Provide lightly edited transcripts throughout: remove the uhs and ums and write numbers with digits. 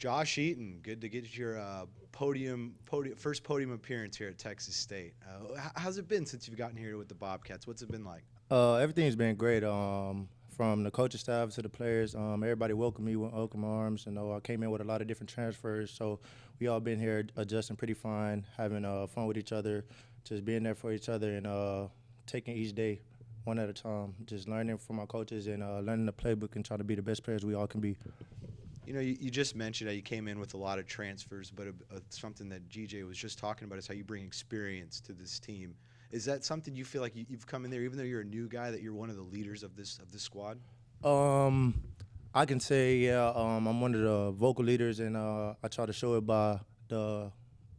Josh Eaton, good to get your first podium appearance here at Texas State. How's it been since you've gotten here with the Bobcats? What's it been like? Everything's been great. From the coaching staff to the players, everybody welcomed me with open arms. I came in with a lot of different transfers, so we all been here adjusting pretty fine, having fun with each other, just being there for each other, and taking each day one at a time, just learning from our coaches and learning the playbook and trying to be the best players we all can be. You just mentioned how you came in with a lot of transfers, but something that GJ was just talking about is how you bring experience to this team. Is that something you feel like you've come in there, even though you're a new guy, that you're one of the leaders of this squad? I can say, yeah, I'm one of the vocal leaders, and I try to show it by the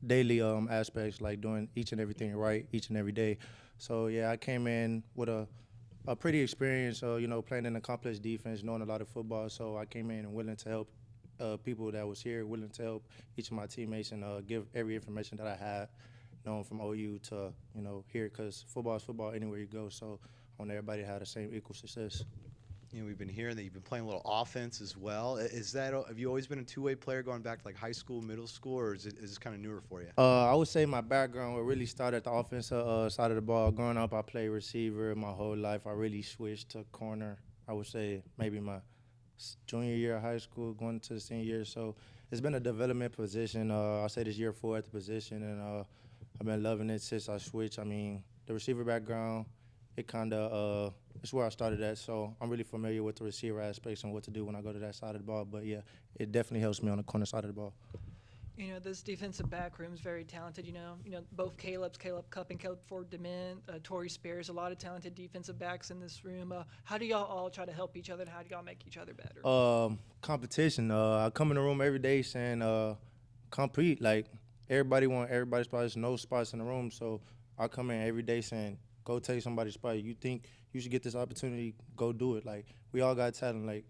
daily aspects, like doing each and everything right each and every day. So, yeah, I came in with a pretty experience, playing in a complex defense, knowing a lot of football. So I came in and willing to help people that was here, willing to help each of my teammates and give every information that I had, known from OU to, here, because football is football anywhere you go. So I want everybody to have the same equal success. We've been hearing that you've been playing a little offense as well. Have you always been a two-way player going back to like high school, middle school, or is this kind of newer for you? I would say my background would really start at the offensive side of the ball. Growing up, I played receiver my whole life. I really switched to corner, I would say maybe my junior year of high school, going to the senior year. So it's been a development position. I say this year 4 at the position, and I've been loving it since I switched. I mean, the receiver background, it kind of it's where I started at. So I'm really familiar with the receiver aspects and what to do when I go to that side of the ball. But, yeah, it definitely helps me on the corner side of the ball. This defensive back room is very talented. Both Caleb Cup and Caleb Ford Dement, Torrey Spears, a lot of talented defensive backs in this room. How do y'all all try to help each other, and how do y'all make each other better? Competition. I come in the room every day saying compete. Like, everybody want everybody's spot. There's no spots in the room. So I come in every day saying, go take somebody's spot. You think you should get this opportunity, go do it. Like, we all got talent. Like,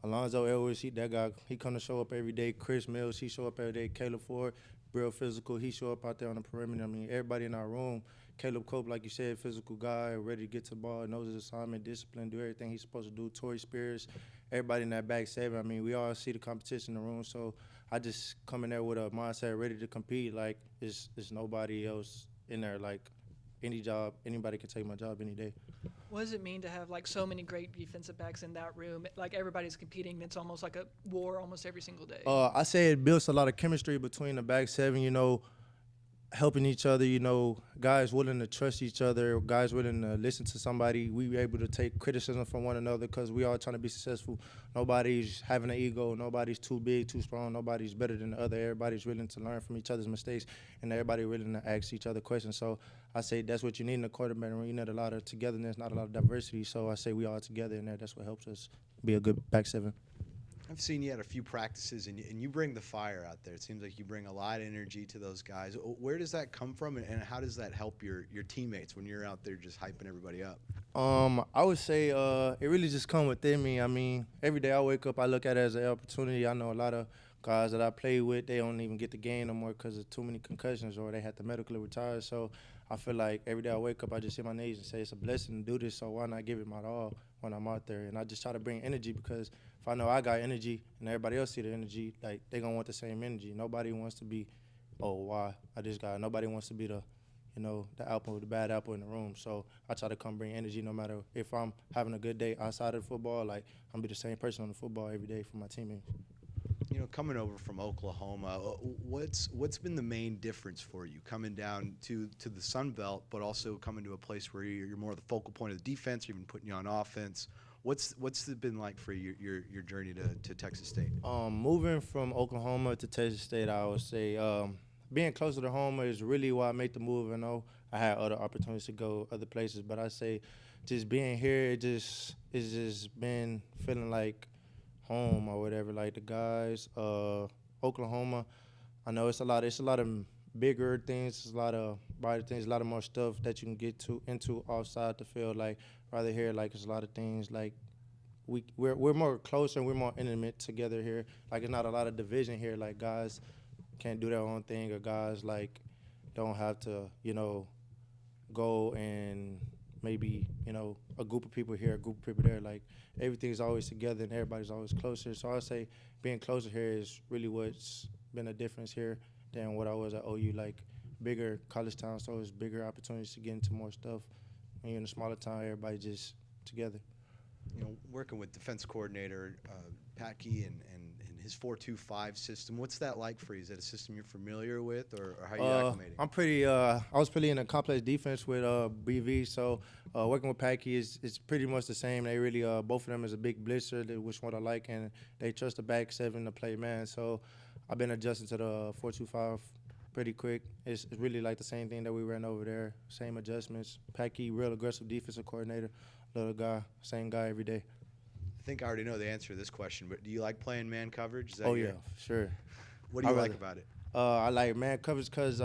Alonzo Edwards, that guy, he come to show up every day. Chris Mills, he show up every day. Caleb Ford, real physical, he show up out there on the perimeter. I mean, everybody in our room. Caleb Cope, like you said, physical guy, ready to get to the ball, knows his assignment, discipline, do everything he's supposed to do. Torrey Spears, everybody in that back seven. I mean, we all see the competition in the room. So I just come in there with a mindset ready to compete. Like, it's nobody else in there. Like, any job, anybody can take my job any day. What does it mean to have, like, so many great defensive backs in that room? Like, everybody's competing. It's almost like a war almost every single day. I say it builds a lot of chemistry between the back seven, helping each other, guys willing to trust each other, guys willing to listen to somebody. We able to take criticism from one another because we all trying to be successful. Nobody's having an ego. Nobody's too big, too strong. Nobody's better than the other. Everybody's willing to learn from each other's mistakes, and everybody willing to ask each other questions. So I say that's what you need in a quarterback room. You need a lot of togetherness, not a lot of diversity. So I say we all together in there. That's what helps us be a good back seven. I've seen you at a few practices, and you bring the fire out there. It seems like you bring a lot of energy to those guys. Where does that come from, and how does that help your teammates when you're out there just hyping everybody up? I would say it really just come within me. I mean, every day I wake up, I look at it as an opportunity. I know a lot of guys that I play with, they don't even get the game no more because of too many concussions or they had to medically retire. So I feel like every day I wake up, I just hit my knees and say it's a blessing to do this, so why not give it my all when I'm out there? And I just try to bring energy because if I know I got energy and everybody else see the energy, like, they going to want the same energy. Nobody wants to be, why? Nobody wants to be the apple, the bad apple in the room. So I try to come bring energy no matter if I'm having a good day outside of football. Like, I'm be the same person on the football every day for my teammates. Coming over from Oklahoma, what's been the main difference for you coming down to the Sun Belt, but also coming to a place where you're more the focal point of the defense, or even putting you on offense? What's it been like for your journey to Texas State? Moving from Oklahoma to Texas State, I would say being closer to home is really why I made the move. I know I had other opportunities to go other places, but I say just being here, it's just been feeling like home or whatever. Like, the guys, Oklahoma, I know it's a lot of bigger things, it's a lot of brighter things, a lot of more stuff that you can get into outside the field. Like, rather here, like, it's a lot of things like we're more closer and we're more intimate together here. Like, it's not a lot of division here. Like, guys can't do their own thing, or guys, like, don't have to, go and maybe, a group of people here, a group of people there. Like, everything's always together and everybody's always closer. So I'd say being closer here is really what's been a difference here than what I was at OU. Like, bigger college town, so it's bigger opportunities to get into more stuff. When you're in a smaller town, everybody just together. Working with defense coordinator Packy and his 4-2-5 system, what's that like for you? Is that a system you're familiar with, or how are you acclimating? I'm pretty. I was pretty in a complex defense with BV, so working with Packy is pretty much the same. They really both of them is a big blitzer, which what I like, and they trust the back seven to play man. So I've been adjusting to the 4-2-5 pretty quick. It's really like the same thing that we ran over there. Same adjustments. Packy, real aggressive defensive coordinator. Little guy, same guy every day. I think I already know the answer to this question, but do you like playing man coverage? Is that Yeah, for sure. What do you like about it? I like man coverage because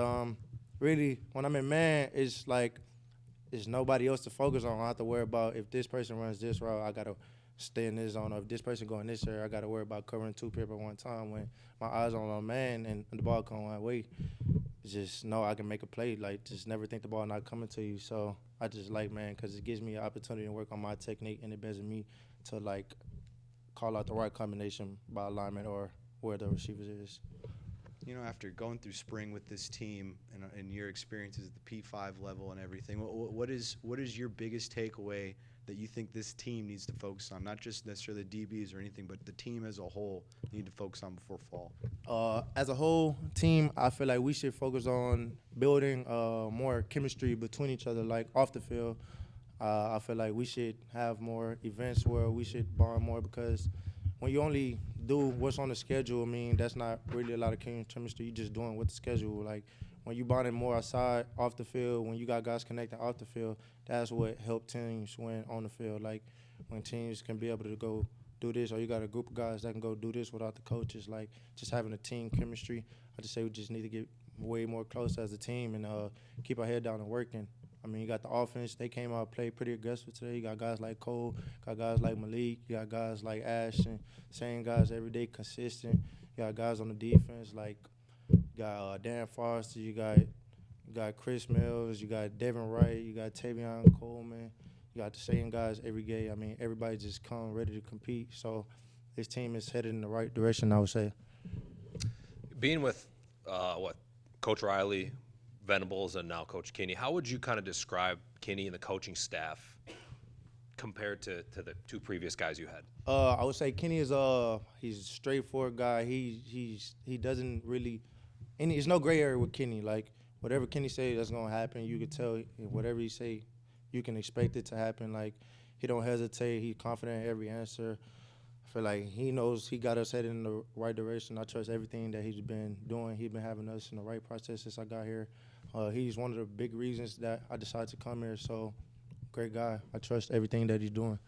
really when I'm in man, it's like there's nobody else to focus on. I don't have to worry about if this person runs this route, I got to stay in this zone. Or if this person going this area, I got to worry about covering two people at one time. When my eyes on a man and the ball come my way, just know I can make a play. Like, just never think the ball not coming to you. So I just like man because it gives me an opportunity to work on my technique, and it bears me to like call out the right combination by alignment or where the receivers is. After going through spring with this team and your experiences at the P5 level and everything, what is your biggest takeaway that you think this team needs to focus on? Not just necessarily the DBs or anything, but the team as a whole need to focus on before fall. As a whole team, I feel like we should focus on building more chemistry between each other, like off the field. I feel like we should have more events where we should bond more, because when you only do what's on the schedule, I mean, that's not really a lot of chemistry. You're just doing with the schedule. Like, when you bonding more outside, off the field, when you got guys connecting off the field, that's what helped teams win on the field. Like, when teams can be able to go do this, or you got a group of guys that can go do this without the coaches, like just having a team chemistry. I just say we just need to get way more close as a team and keep our head down and working. I mean, you got the offense. They came out, played pretty aggressive today. You got guys like Cole, got guys like Malik, you got guys like Ashton, same guys every day, consistent. You got guys on the defense like you got Dan Foster, you got Chris Mills, you got Devin Wright, you got Tavion Coleman. You got the same guys every game. I mean, everybody just come ready to compete. So this team is headed in the right direction, I would say. Being with, Coach Riley, Venables, and now Coach Kinney, how would you kind of describe Kinney and the coaching staff compared to the two previous guys you had? I would say Kinney is he's a straightforward guy. He doesn't really – there's no gray area with Kinney. Like, whatever Kinney say, that's going to happen. You can tell whatever he say, you can expect it to happen. Like, he don't hesitate. He's confident in every answer. I feel like he knows he got us headed in the right direction. I trust everything that he's been doing. He's been having us in the right process since I got here. He's one of the big reasons that I decided to come here. So, great guy. I trust everything that he's doing.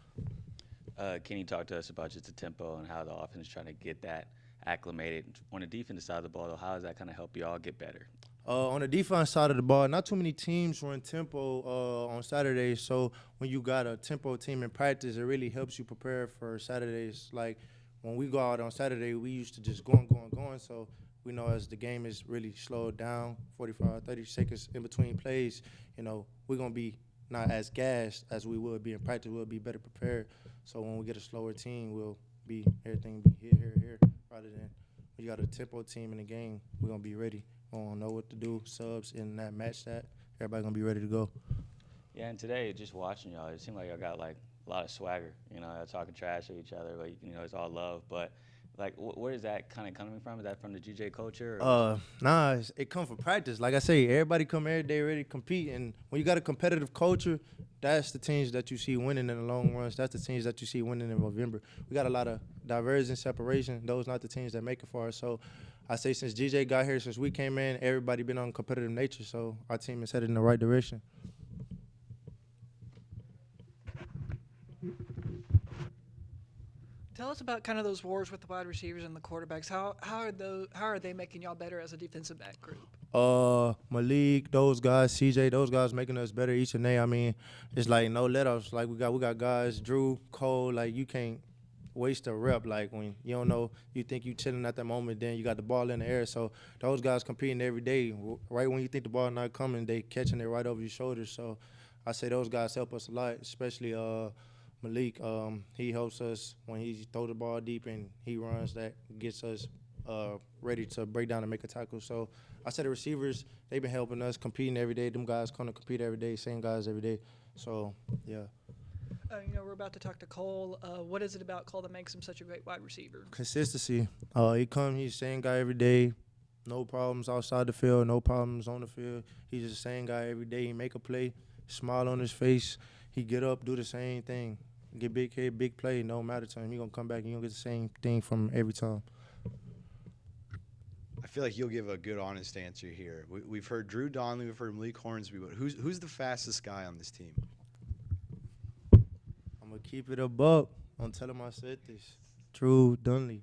Kenny talked to us about just the tempo and how the offense is trying to get that acclimated. On the defensive side of the ball, though, how does that kind of help you all get better? On the defense side of the ball, not too many teams run tempo on Saturdays. So when you got a tempo team in practice, it really helps you prepare for Saturdays. Like, when we go out on Saturday, we used to just going. So we know as the game is really slowed down, 45, 30 seconds in between plays, we're going to be not as gassed as we would be in practice. We'll be better prepared. So when we get a slower team, everything be here, rather than when you got a tempo team in the game, we're going to be ready. We don't know what to do, subs, and that match that. Everybody going to be ready to go. Yeah, and today, just watching y'all, it seemed like y'all got, like, a lot of swagger. Talking trash to each other, but, it's all love. But, like, where is that kind of coming from? Is that from the GJ culture? Nah, it come from practice. Like I say, everybody come every day ready to compete. And when you got a competitive culture, that's the teams that you see winning in the long runs. That's the teams that you see winning in November. We got a lot of diversion, separation. Those not the teams that make it for us. So I say since GJ got here, since we came in, everybody been on competitive nature. So our team is headed in the right direction. Tell us about kind of those wars with the wide receivers and the quarterbacks. How are they making y'all better as a defensive back group? Malik, those guys, CJ, those guys making us better each and day. I mean, it's like no let-ups. Like we got guys, Drew, Cole. Like you can't waste a rep. Like when you don't know, you think you chilling at that moment, then you got the ball in the air. So those guys competing every day. Right when you think the ball not coming, they catching it right over your shoulders. So I say those guys help us a lot, especially Malik. He helps us when he throws the ball deep and he runs. That gets us ready to break down and make a tackle. So I said the receivers, they've been helping us, competing every day. Them guys come to compete every day, same guys every day. So, yeah. We're about to talk to Cole. What is it about Cole that makes him such a great wide receiver? Consistency. He's the same guy every day. No problems outside the field, no problems on the field. He's just the same guy every day. He make a play, smile on his face. He get up, do the same thing. Get big hit, big play, no matter to him. He going to come back and you're going to get the same thing from every time. I feel like you'll give a good, honest answer here. We've heard Drew Donley, we've heard Malik Hornsby, but who's the fastest guy on this team? I'm going to keep it a buck. Don't tell him I said this. Drew Donley.